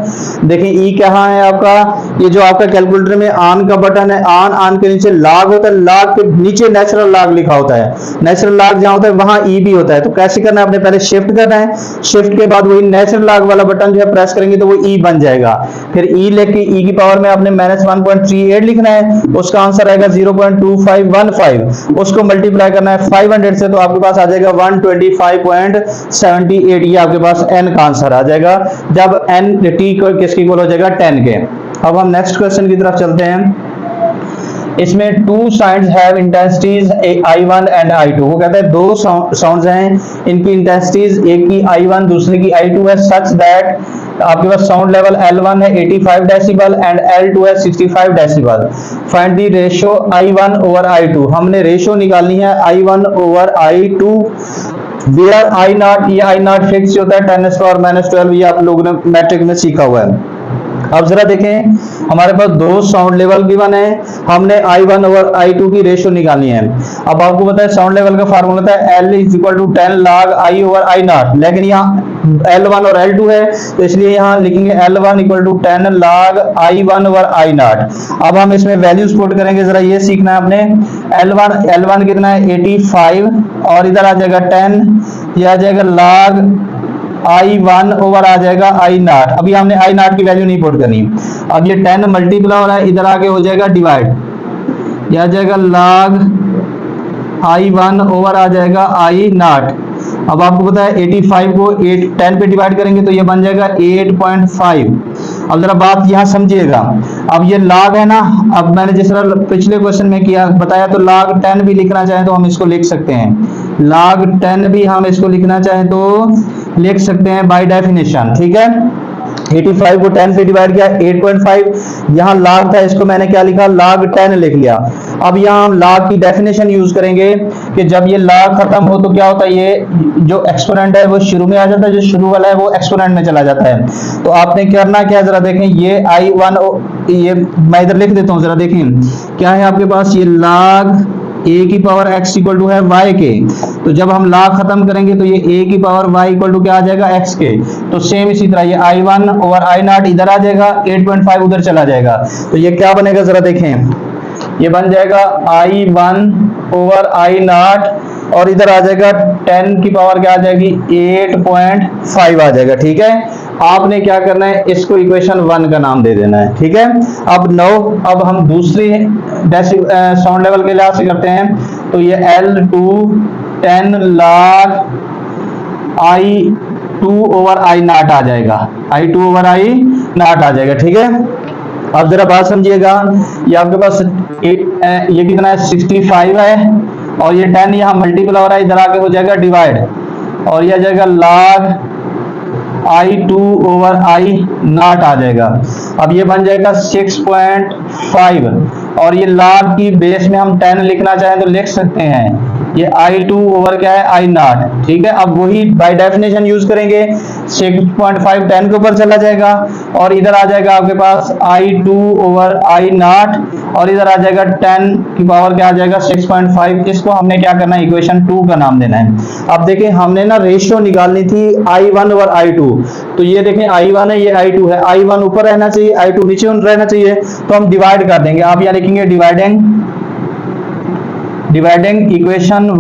देखिए ई कहाँ है आपका? ये जो आपका कैलकुलेटर में आन का बटन है, आन के नीचे लाग होता है, लाग के नीचे नेचुरल लाग लिखा होता है। नेचुरल लाग जहां होता है वहां ई भी होता है। तो कैसे करना है? आपने पहले शिफ्ट करना है, शिफ्ट के बाद वही नेचुरल लाग वाला बटन जो है प्रेस करेंगे तो वो ई बन जाएगा। फिर ई लेके ई की पावर में आपने -1.38 लिखना है, उसका आंसर आएगा 0.2515। उसको मल्टीप्लाई करना है 500 से तो आपके पास आ जाएगा 125.78। ये आपके पास n का आंसर आ जाएगा जब n t को किसकी इक्वल हो जाएगा? 10 के। अब हम नेक्स्ट क्वेश्चन की तरफ चलते हैं। इसमें two sounds have intensities I1 and I2। वो कहता है दो साउंड्स हैं, इनकी इंटेंसिटीज एक की I1 दूसरे की I2 है, सच दैट आपके पास साउंड लेवल L1 है 85 डेसिबल एंड L2 है 65 decibel. Find the ratio I1 over I2। हमने रेशियो निकालनी है I1 over I2 where I0, ये I0 फिक्स होता है 10⁻⁻12। ये आप लोगों ने मैट्रिक में सीखा हुआ है। अब जरा देखें, हमारे पास दो साउंड लेवल गिवन है, हमने I1 ओवर I2 की रेशियो निकालनी है। अब आपको पता है साउंड लेवल का फार्मूला होता है L = 10 log I over I0, लेकिन यहाँ L1 और L2 है तो इसलिए यहाँ लिखेंगे L1 = 10 log I1 over I0। अब हम इसमें वैल्यूज पुट करेंगे, जरा ये सीखना है आपने। L1 कितना है? 85 और इधर आ जाएगा 10, ये आ जाएगा log I1 ओवर आ जाएगा I0। अभी हमने I0 की वैल्यू नहीं पुट करनी। अब ये 10 मल्टीप्लाई हो रहा है, इधर आके हो जाएगा डिवाइड, ये आ जाएगा log I1 ओवर आ जाएगा I0। अब आपको पता है 85 को 10 पे डिवाइड करेंगे तो ये बन जाएगा 8.5। अब जरा बात यहाँ समझिएगा। अब ये log है ना, अब मैंने जिस तरह पिछले क्वेश्चन में किया बताया तो log 10 भी लिखना चाहें तो हम इसको लिख सकते हैं। log 10 भी हम इसको लिखना चाहें तो लिख सकते हैं बाय डेफिनेशन, ठीक है। 85 को 10 से डिवाइड किया 8.5, यहाँ log था इसको मैंने क्या लिखा? log 10 लिख लिया। अब यहाँ हम log की डेफिनेशन यूज करेंगे कि जब ये log खत्म हो तो क्या होता है? ये जो एक्सपोनेंट है वो शुरू में आ जाता है, जो शुरू वाला है वो एक्सपोनेंट में चला जाता है। तो आपने करना क्या है जरा देखें, ये I1 ये मैं इधर लिख देता हूँ, जरा देखें क्या है आपके पास। ये log a की पावर x इक्वल टू है y के, तो जब हम log खत्म करेंगे तो ये a की पावर y इक्वल टू क्या आ जाएगा? x के। तो सेम इसी तरह ये I1 ओवर I0 इधर आ जाएगा, 8.5 उधर चला जाएगा, तो ये क्या बनेगा जरा देखें। ये बन जाएगा I1 ओवर I0 और इधर आ जाएगा 10 की पावर क्या आ जाएगी? 8.5 आ जाएगा, ठीक है। आपने क्या करना है? इसको इक्वेशन 1 का नाम दे देना है, ठीक है। अब हम दूसरी साउंड लेवल के लिहाज से करते हैं तो ये L2 10 log I2 over I0 आ जाएगा, I2 ओवर I0 आ जाएगा, ठीक है। अब जरा बात समझिएगा, ये आपके पास ये कितना है? 65 है और ये 10 यहाँ मल्टीप्लाई हो रहा है, इधर आके हो जाएगा डिवाइड और ये आ जाएगा log I2 ओवर I0 आ जाएगा। अब ये बन जाएगा 6.5 और ये log की बेस में हम 10 लिखना चाहें तो लिख सकते हैं। ये I2 ओवर क्या है? I0, ठीक है। अब वही बाय डेफिनेशन यूज करेंगे, 6.5 10 के ऊपर चला जाएगा और इधर आ जाएगा आपके पास I2 ओवर I0 और इधर आ जाएगा 10 की पावर क्या आ जाएगा? 6.5। इसको हमने क्या करना है? इक्वेशन 2 का नाम देना है। अब देखें हमने ना रेशियो निकालनी थी I1 ओवर I2, तो ये देखें I1 है, ये I2 है, I1 ऊपर रहना चाहिए, I2 नीचे रहना चाहिए, तो हम डिवाइड कर देंगे। आप यहाँ लिखेंगे dividing equation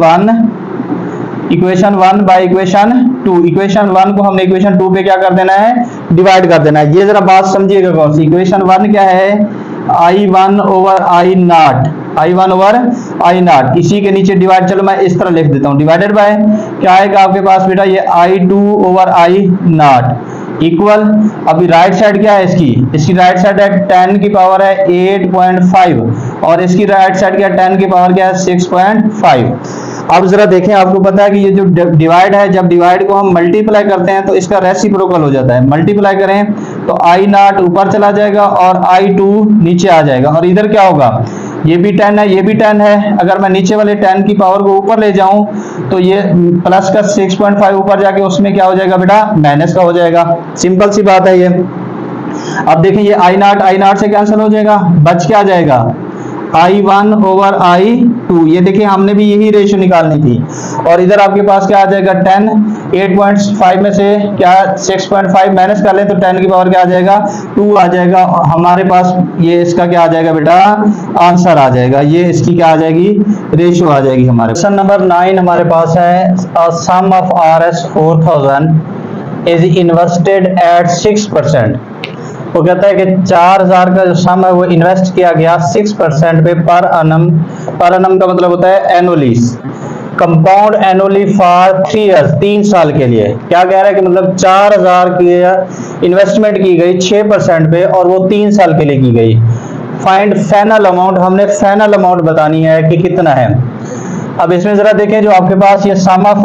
1 by equation 2। Equation 1 को हमने इक्वेशन 2 पे क्या कर देना है? डिवाइड कर देना है। ये जरा बात समझिएगा कौन सी। इक्वेशन 1 क्या है? I1 over I0 I1 over I0, इसी के नीचे डिवाइड, चलो मैं इस तरह लिख देता हूँ, डिवाइडेड बाय क्या आएगा आपके पास बेटा, ये I2 ओवर I0 इक्वल, अभी राइट साइड क्या है इसकी राइट साइड है 10 की पावर है 8.5 और इसकी राइट साइड क्या 10 की पावर क्या है 6.5। अब जरा देखें, आपको पता है कि ये जो डिवाइड है, जब डिवाइड को हम मल्टीप्लाई करते हैं तो इसका रेसिप्रोकल हो जाता है, मल्टीप्लाई करें तो I0 ऊपर चला जाएगा और I2 नीचे आ जाएगा, और इधर क्या होगा, ये भी 10 है, ये भी 10 है, अगर मैं नीचे वाले 10 की पावर को ऊपर ले जाऊं तो ये प्लस का 6.5 ऊपर जाके उसमें क्या हो जाएगा बेटा, माइनस का हो जाएगा। सिंपल सी बात है ये। अब देखिए ये I0 से कैंसिल हो जाएगा, बच क्या जाएगा I1 ओवर I2, ये देखिए हमने भी यही रेशियो निकालनी थी, और इधर आपके पास क्या आ जाएगा 10, 8.5 में से क्या 6.5 माइनस कर ले तो 10 की पावर क्या आ जाएगा 2 आ जाएगा, हमारे पास ये इसका क्या आ जाएगा बेटा, आंसर आ जाएगा, ये इसकी क्या आ जाएगी, रेशियो आ जाएगी हमारे। क्वेश्चन नंबर 9 हमारे पास है, sum of RS 4000 is invested at 6%। वो कहता है कि 4000 का जो सम है वो इन्वेस्ट किया गया 6% पे पर अनम का मतलब होता है annually, compound annually for 3 years, 3 साल के लिए। क्या कह रहा है कि मतलब 4000 की इन्वेस्टमेंट की गई 6% पे और वो 3 साल के लिए की गई। फाइंड फाइनल अमाउंट, हमने फाइनल अमाउंट बतानी है कि कितना है। अब इसमें जरा देखें, जो आपके पास ये सम ऑफ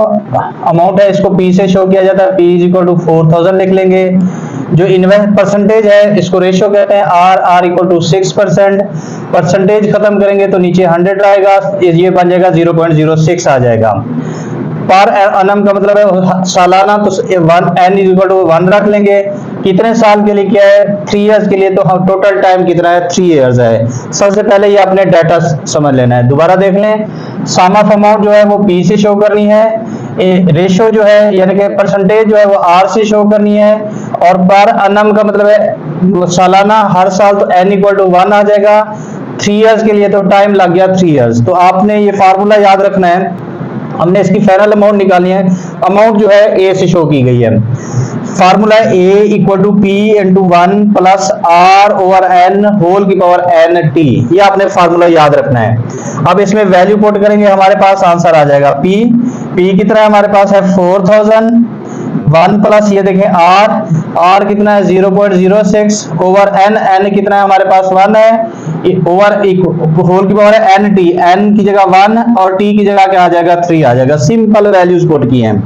अमाउंट है इसको P से शो किया जाता है, P इज इक्वल टू 4000 लिख लेंगे। जो इन्वेस्ट परसेंटेज है इसको रेशियो कहते हैं, R इक्वल टू 6%, परसेंटेज खत्म करेंगे तो नीचे 100 आएगा, ये बन जाएगा 0.06 आ जाएगा। पर अनम का मतलब है सालाना, तो n इक्वल टू 1 रख लेंगे। कितने साल के लिए क्या है, 3 इयर्स के लिए, तो हम टोटल टाइम कितना है 3 इयर्स है। सबसे पहले ये अपने डाटा समझ लेना है, दोबारा देख लें। सम ऑफ अमाउंट जो है वो P से शो करनी है, रेशियो जो है यानी कि परसेंटेज जो है वो R से शो करनी है, और पर अनम का मतलब है सालाना, हर साल, तो n इक्वल टू 1 आ जाएगा। 3 इयर्स के लिए तो टाइम लग गया 3 इयर्स। तो आपने ये फार्मूला याद रखना है, हमने इसकी फाइनल अमाउंट निकालनी है। अमाउंट जो है A से शो की गई है, formula A equal to P into 1 plus R over N whole की पावर NT, ये आपने फार्मूला याद रखना है। अब इसमें वैल्यू पुट करेंगे, हमारे पास आंसर आ जाएगा P कितना है हमारे पास है 4000, 1 प्लस ये देखें R कितना है 0.06 ओवर N कितना है हमारे पास 1 है, ओवर होल की पावर है NT, N की जगह 1 और T की जगह क्या आ जाएगा 3 आ जाएगा। सिंपल वैल्यूज पुट की हैं।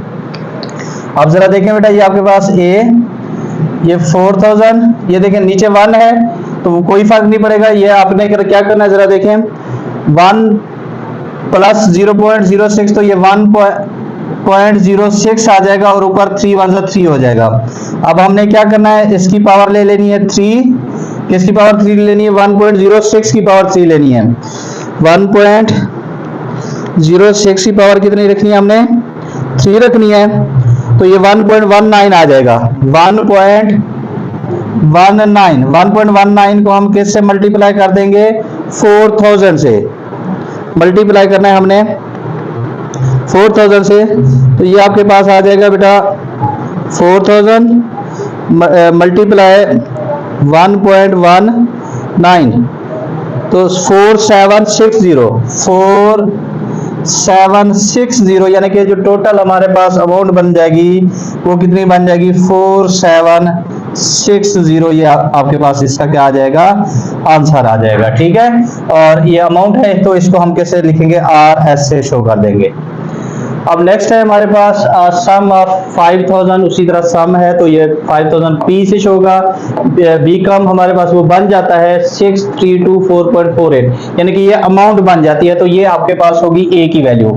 अब जरा देखें बेटा, ये आपके पास A, ये 4000, ये देखें नीचे 1 है तो कोई फर्क नहीं पड़ेगा, ये आपने क्या करना है जरा देखें, 1 प्लस 0.06 तो ये 1.06 आ जाएगा और ऊपर 3 1 3 हो जाएगा। अब हमने क्या करना है, इसकी पावर ले लेनी है 3, किसकी पावर 3 लेनी है 1.06 की पावर 3 लेनी है। 1.06 की पावर कितनी रखनी है हमने 3 रखनी है, तो ये 1.19 आ जाएगा। 1.19 को हम किससे मल्टीप्लाई कर देंगे 4000 से, मल्टीप्लाई करना है हमने 4000 से, तो ये आपके पास आ जाएगा बेटा 4000 मल्टीप्लाई 1.19 तो 4760 यानी कि जो टोटल हमारे पास अमाउंट बन जाएगी वो कितनी बन जाएगी 4760, ये आपके पास इसका क्या आ जाएगा आंसर आ जाएगा। ठीक है, और ये अमाउंट है तो इसको हम कैसे लिखेंगे RS से शो कर देंगे। अब नेक्स्ट है हमारे पास सम ऑफ 5000, उसी तरह सम है तो ये 5000 P से शो होगा, B कम हमारे पास वो बन जाता है 6324.48, यानी कि ये अमाउंट बन जाती है, तो ये आपके पास होगी A की value.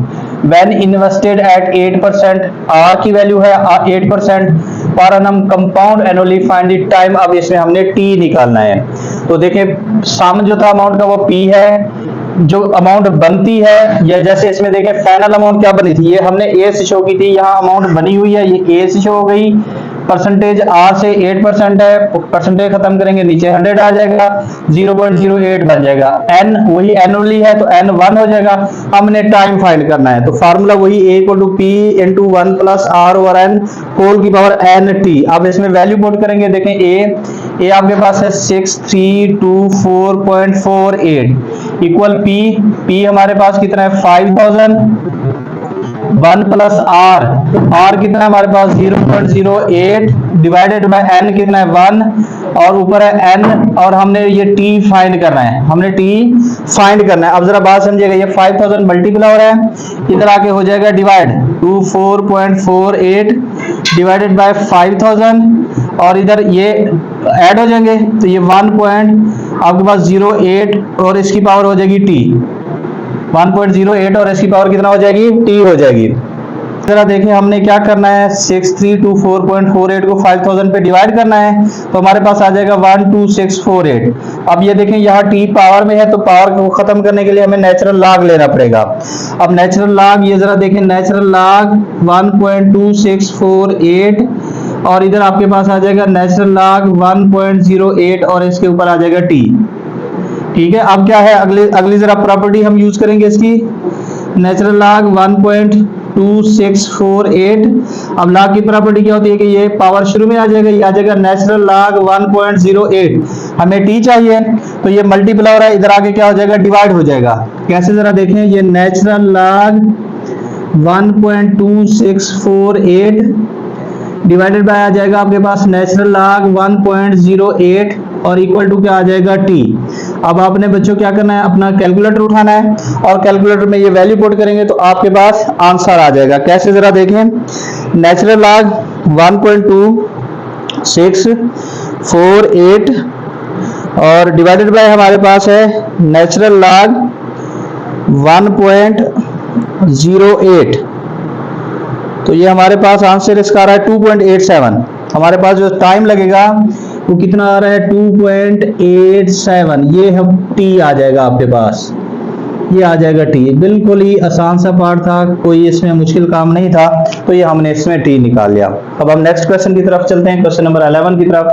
When invested at 8%, R की वैल्यू है 8%, पर annum compound annually find the time. अब इसमें हमने T निकालना है, तो देखिए सम जो था अमाउंट का वो P है, जो अमाउंट बनती है, या जैसे इसमें देखें फाइनल अमाउंट क्या बनी थी, ये हमने A से शो की थी, यहाँ अमाउंट बनी हुई है, ये A से शो हो गई, परसेंटेज R से 8% है, परसेंटेज खत्म करेंगे नीचे 100 आ जाएगा, 0.08 बन जाएगा। N वही एनुअली है तो N 1 हो जाएगा। हमने टाइम फाइंड करना है, तो फार्मूला वही A equal to P into 1 plus R over N whole की पावर NT। अब इसमें वैल्यू पुट करेंगे, देखें A आपके पास है 6324.48, इक्वल पी, पी हमारे पास कितना है 5000, 1 प्लस आर, आर कितना है हमारे पास 0.08 डिवाइडेड बाय एन कितना है 1 और ऊपर है एन और हमने ये टी फाइंड करना है, हमने टी फाइंड करना है। अब जरा बात समझिएगा, ये 5000 मल्टीप्लाई हो रहा है, इधर आके हो जाएगा डिवाइड 24.48 डिवाइडेड बाय 5000 और इधर ये ऐड हो जाएंगे तो ये 1 पॉइंट आपके पास 08 और इसकी पावर हो जाएगी टी, 1.08 और इसकी पावर कितना हो जाएगी टी हो जाएगी। जरा देखिए हमने क्या करना है 6324.48 को 5000 पे डिवाइड करना है तो हमारे पास आ जाएगा 12648। अब ये देखें यहाँ टी पावर में है तो पावर को खत्म करने के लिए हमें नेचुरल लॉग लेना पड़ेगा। अब नेचुरल लॉग ये जरा देखें, नेचुरल लॉग 1.2648 और इधर आपके पास आ जाएगा नेचुरल लॉग 1.08 और इसके ऊपर आ जाएगा टी। ठीक है, अब क्या है अगली जरा प्रॉपर्टी हम यूज करेंगे इसकी, नेचुरल लॉग 1.2648। अब लॉग की प्रॉपर्टी क्या होती है कि ये पावर शुरू में आ जाएगा, ये आ जाएगा नेचुरल लॉग 1.08, हमें टी चाहिए तो ये मल्टीप्लाई हो रहा है, इधर आके क्या हो जाएगा डिवाइड हो जाएगा। कैसे जरा देखें, ये नेचुरल लॉग 1.2648 डिवाइडेड बाय आ जाएगा आपके पास नेचुरल लॉग 1.08 और इक्वल टू क्या आ जाएगा टी। अब आपने बच्चों क्या करना है, अपना कैलकुलेटर उठाना है और कैलकुलेटर में ये वैल्यू पुट करेंगे तो आपके पास आंसर आ जाएगा। कैसे जरा देखें, नेचुरल लॉग 1.2648 और डिवाइडेड बाय हमारे पास है नेचुरल लॉग 1.08 तो ये हमारे पास आंसर इसका आ रहा है 2.87। हमारे पास जो टाइम लगेगा वो कितना आ रहा है 2.87, ये हम टी आ जाएगा आपके पास, ये आ जाएगा टी। बिल्कुल ही आसान सा पार्ट था, कोई इसमें मुश्किल काम नहीं था तो ये हमने इसमें टी निकाल लिया। अब हम नेक्स्ट क्वेश्चन की तरफ चलते हैं, क्वेश्चन नंबर 11 की तरफ।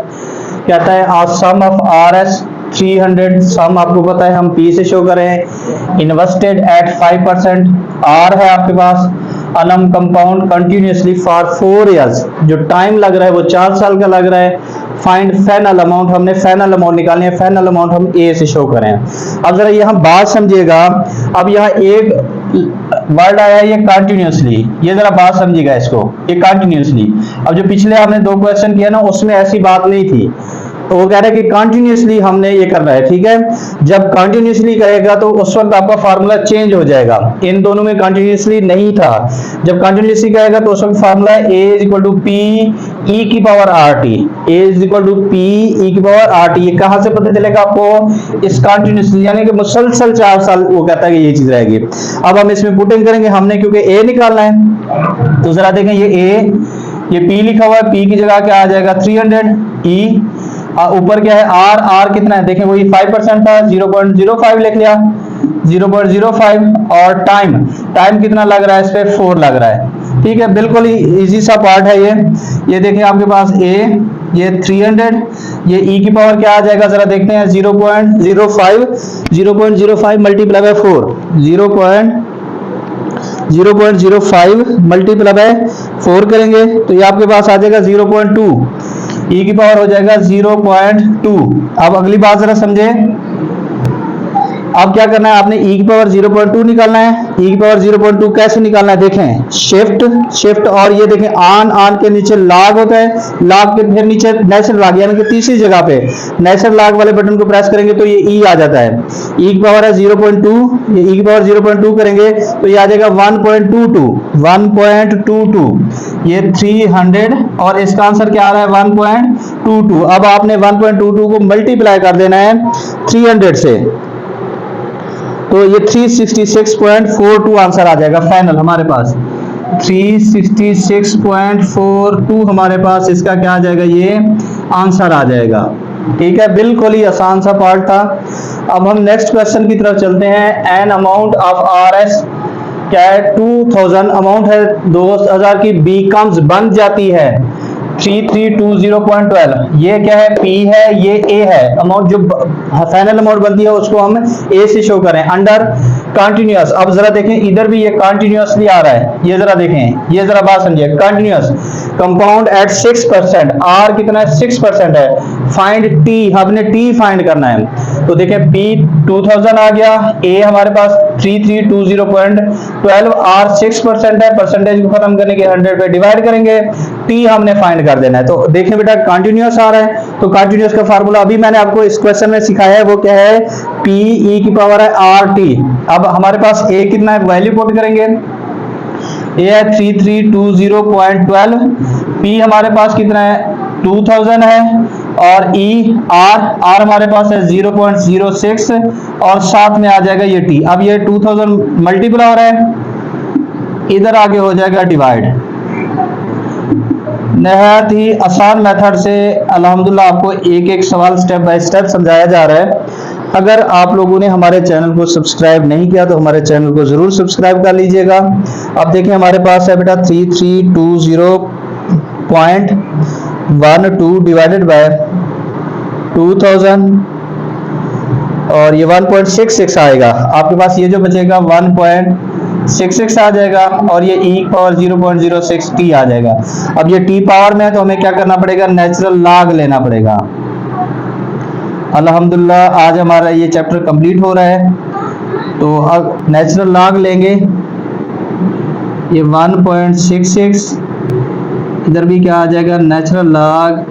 कहता है आज सम ऑफ आर एस 300, सम आपको पता है हम पी से शो करें, इन्वेस्टेड एट 5%, आर है आपके पास, अनम कंपाउंड कंटिन्यूसली फॉर 4 इयर्स, जो टाइम लग रहा है वो 4 साल का लग रहा है। फाइंड फाइनल अमाउंट, हमने फाइनल अमाउंट निकालनी है, फाइनल अमाउंट हम ए से शो करें। अब जरा यहाँ बात समझिएगा, अब यहाँ एक वर्ड आया है ये कंटिन्यूसली, ये जरा बात समझिएगा इसको, ये कंटिन्यूसली। अब जो पिछले आपने 2 क्वेश्चन किया ना उसमें ऐसी बात नहीं थी, तो वो कह रहा है कि कंटिन्यूसली हमने ये करना है। ठीक है, जब कंटिन्यूसली करेगा तो उस वक्त आपका फार्मूला चेंज हो जाएगा, इन दोनों में कंटिन्यूसली नहीं था। जब कंटिन्यूसली करेगा तो उस वक्त फार्मूला है a equal to P E की power R T, a equal to P E की पावर आर टी। ये कहां से पता चलेगा आपको, इस कंटिन्यूसली यानी कि मुसलसल 4 साल वो कहता है कि ये चीज रहेगी। अब हम इसमें पुटिंग करेंगे, हमने क्योंकि a निकालना है तो जरा देखें ये a, ये p लिखा हुआ है, p की जगह क्या आ जाएगा 300 e, ऊपर क्या है आर, आर कितना है देखें वही 5% था 0.05 लिख लिया 0.05 और टाइम, टाइम कितना लग रहा है इस पे 4 लग रहा है। ठीक है, बिल्कुल ही इजी सा पार्ट है ये देखें आपके पास a, ये 300, ये e की पावर क्या आ जाएगा जरा देखते हैं 0.05 मल्टीप्लाई बाय 4, 0.05 मल्टीप्लाई बाय 4 करेंगे तो ये आपके पास आ जाएगा 0.2, e की पावर हो जाएगा 0.2। अब अगली बात जरा समझे, अब क्या करना है आपने e की पावर 0.2 निकालना है। e की पावर 0.2 कैसे निकालना है देखें, शिफ्ट और ये देखें आन के नीचे लॉग होता है, लॉग के फिर नीचे नेचुरल लॉग यानी कि तीसरी जगह पे नेचुरल लॉग वाले बटन को प्रेस करेंगे तो ये e आ जाता है। e की पावर है 0.2, ये e की पावर 0.2 करेंगे तो ये आ जाएगा 1.22, ये 300 और इसका आंसर क्या आ रहा है 1.22। अब आपने 1.22 को मल्टीप्लाई कर देना है 300 से तो ये 366.42 आंसर आ जाएगा फाइनल हमारे पास, 366.42 हमारे पास इसका क्या आ जाएगा, ये आंसर आ जाएगा। ठीक है, बिल्कुल ही आसान सा पार्ट था। अब हम नेक्स्ट क्वेश्चन की तरफ चलते हैं। An amount of R S क्या है 2000, अमाउंट है 2000 की, बीकम्स बन जाती है 3320.12, ये क्या है P है, ये A है। अमाउंट जो फाइनल अमाउंट बनती है उसको हम A से शो करें अंडर कंटिन्यूअस। अब जरा देखें इधर भी ये कंटिन्यूअसली आ रहा है, ये जरा देखें, ये जरा बात समझिए, कंटिन्यूअस कंपाउंड एट 6%, R कितना है 6% है। फाइंड T, हमने T फाइंड करना है तो देखें P 2000 आ गया, A हमारे पास 3320.12 R 6% है, परसेंटेज को खत्म करने के 100 पे डिवाइड करेंगे, T हमने फाइंड कर देना है। तो देखें बेटा कंटिन्यूअस आ रहा है, तो कंटिन्यूअस का फार्मूला अभी मैंने आपको इस क्वेश्चन में सिखाया है, वो क्या है, P e की पावर है RT। अब हमारे पास A कितना है, वैल्यू पुट करेंगे, A है 3320.12, P हमारे पास कितना है 2000 है, और R हमारे पास है 0.06, और साथ में आ जाएगा ये T। अब ये 2000 मल्टीप्लाई हो रहा है, इधर आगे हो जाएगा डिवाइड। नहायत ही आसान मेथड से अल्हम्दुलिल्लाह आपको एक एक सवाल स्टेप बाय स्टेप समझाया जा रहा है। अगर आप लोगों ने हमारे चैनल को सब्सक्राइब नहीं किया तो हमारे चैनल को जरूर सब्सक्राइब कर लीजिएगा। अब देखिए हमारे पास है बेटा 3320.12 डिवाइडेड बाय 2000, और ये 1.66 आएगा आपके पास, ये जो बचेगा 1.66 आ जाएगा, और ये e पावर 0.06 t आ जाएगा। अब ये t पावर में है तो हमें क्या करना पड़ेगा, नेचुरल लॉग लेना पड़ेगा। अल्हम्दुलिल्लाह आज हमारा ये चैप्टर कंप्लीट हो रहा है, तो अब नेचुरल लॉग लेंगे, ये 1.66, इधर भी क्या आ जाएगा, नेचुरल लॉग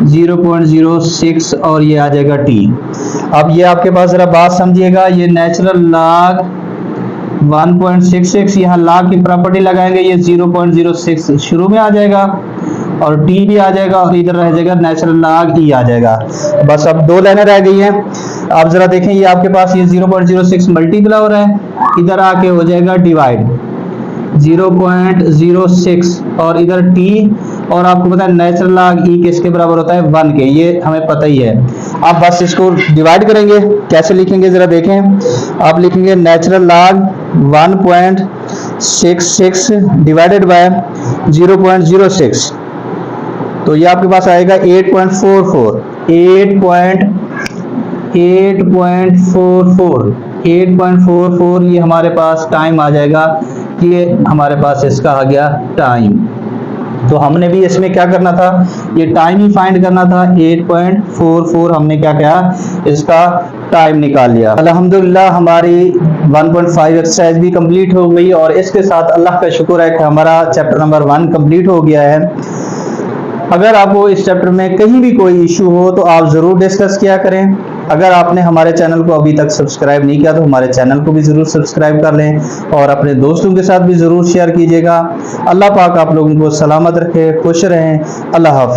0.06, और ये आ जाएगा t। अब ये आपके पास जरा बात समझिएगा, ये नेचुरल लॉग 1.66, यहाँ लॉग की प्रॉपर्टी लगाएंगे, ये 0.06 शुरू में आ जाएगा, और t भी आ जाएगा, और इधर रह जाएगा नेचुरल लॉग e आ जाएगा। बस अब दो लाइनें रह गई हैं। आप जरा देखें, ये आपके पास ये 0.06 मल्टीप्लाई हो रहा है, इधर आके हो जाएगा डिवाइड 0.06, और इधर t, और आपको पता है नेचुरल लॉग e किसके बराबर होता है, 1 के, ये हमें पता ही है। आप बस इसको डिवाइड करेंगे, कैसे लिखेंगे जरा देखें, आप लिखेंगे नेचुरल लॉग 1.66 डिवाइडेड बाय 0.06, तो ये आपके पास आएगा 8.44, ये हमारे पास टाइम आ जाएगा, ये हमारे पास इसका आ गया टाइम। तो हमने भी इसमें क्या करना था, ये टाइम ही फाइंड करना था, 8.44 हमने क्या किया, इसका टाइम निकाल लिया। अल्हम्दुलिल्लाह हमारी 1.5 एक्सरसाइज भी कंप्लीट हो गई, और इसके साथ अल्लाह का शुक्र है कि हमारा चैप्टर नंबर 1 कंप्लीट हो गया है। अगर आपको इस चैप्टर में कहीं भी कोई इशू हो तो आप ज़रूर डिस्कस किया करें। अगर आपने हमारे चैनल को अभी तक सब्सक्राइब नहीं किया तो हमारे चैनल को भी ज़रूर सब्सक्राइब कर लें, और अपने दोस्तों के साथ भी ज़रूर शेयर कीजिएगा। अल्लाह पाक आप लोगों को सलामत रखे, खुश रहें। अल्लाह हाफ़िज़।